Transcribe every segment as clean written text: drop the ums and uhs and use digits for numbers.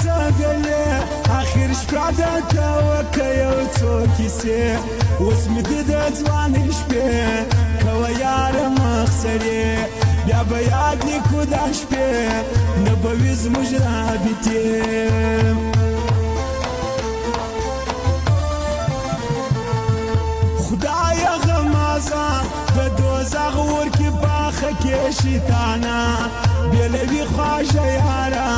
سګلې اخر شپه د توکه یو څو کیسې اوس مې د ځوانۍ شپې کوه یار مخ سرې بیا به یاد لیکو دا شپې نه به وي زموږ رابطې خدایه غمازه د دوزخ اور کې باخه کې شیطانه بېلوي خواږه یاره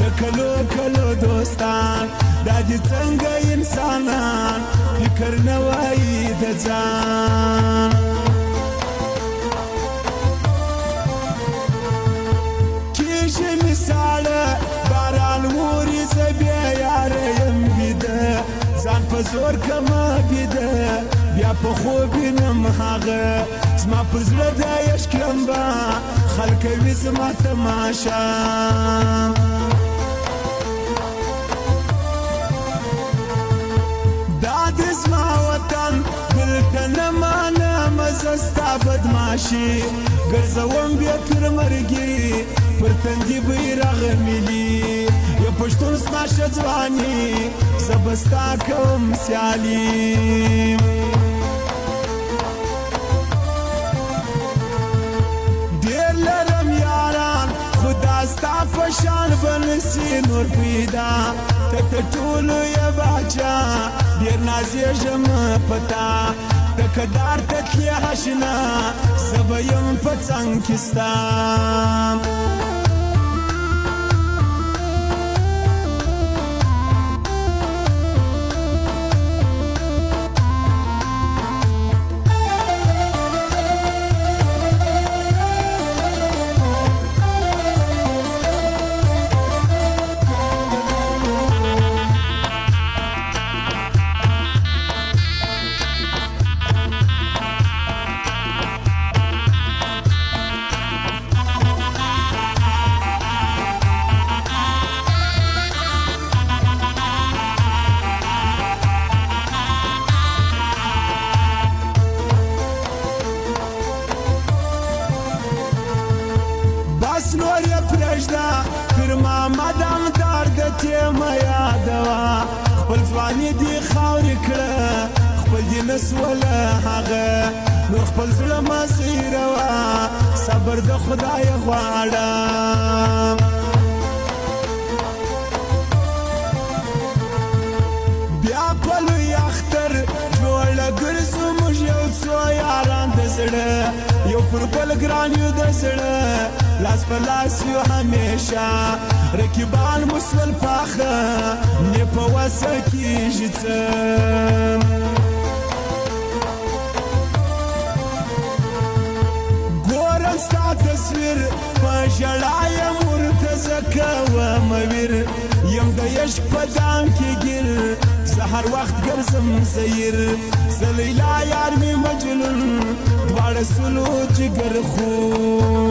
د کلو کلو دوستان دا دې څنګه انسانان فکر نه وایي د ځان کېږي مثاله باران وري زه بیا یاره یم بیده ځان په زور کمه بیده بیا په خوب وینم هغه زما پر زړه د عشق لمبه خلکوي زما تماشه دا د زما وطن دلته نه منم زه ستا بدماشي ګرځوم بیا تر مرګي پر تندي بیرغ ملي یو پښتون زما ښه ځواني زه به ستا کوم سیالي ډېر لرم یاران خو دا ستا په شان به نسي نور پیدا ته تر ټولو یې باچا ډېر نازېږم په تا د کدار ته تلې اشنا زه به یم په څنګ کې ستا بس نور یې پرېږده پیر محمدم درد تې مه یادوه خپل ځواني دې خاورې کړه خپل دې نه سوله هغه نور خپل زړه مه زیروه صبر د خدای غواړم بیا په لوی اختر جوړه ګرځو موږ یو څو یاران د زړه یو پر بل ګران یو د زړه لاس په لاس یو همیشه رقیبان مو سول پاخه نه په وسه کېږي څه ګورم ستا تصویر په ژړا یم ورته زه کوم ویر یم د عشق په دام کې ګیر زه هر وخت ګرځم سیر زه لیلا یار مې مجنون دواړه سولو جګر خون